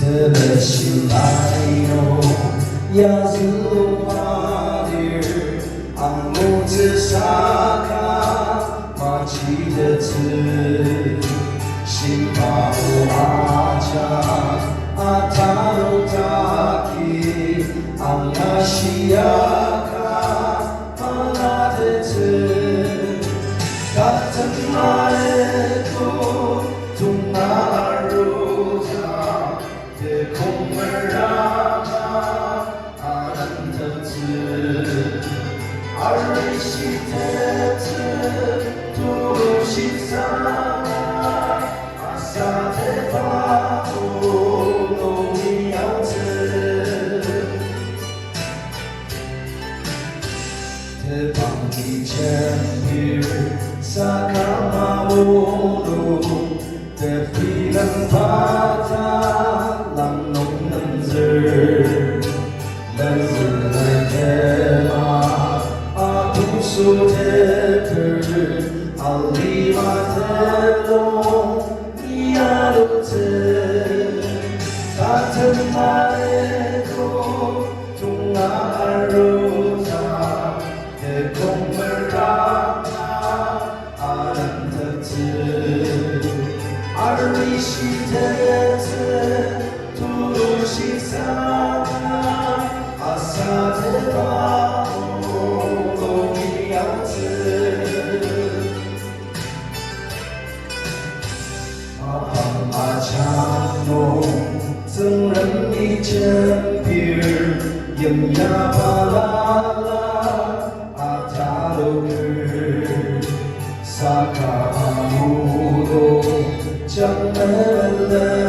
Telesinaino yazılı 아무트 사가 마치듯 심파오 아자 아타로 타기 앙나시아가 말하듯 같은 말에도 동나루자 내 공을 나가 아란듯 아르시테트 두루시사 아사데바오 노미야트 대방기 챔필 사카마오로 대피는 바다 랑녹는 들 렌즈를 대마 수대들 알리마텔로 니아루트 같은 말에도 동아루자 내 공을 알아 아란듯 아르리시테트 두루시사나 아사데바 아장로 등은 이젠빌 염야바라라 아타로글 사카무도 장멜레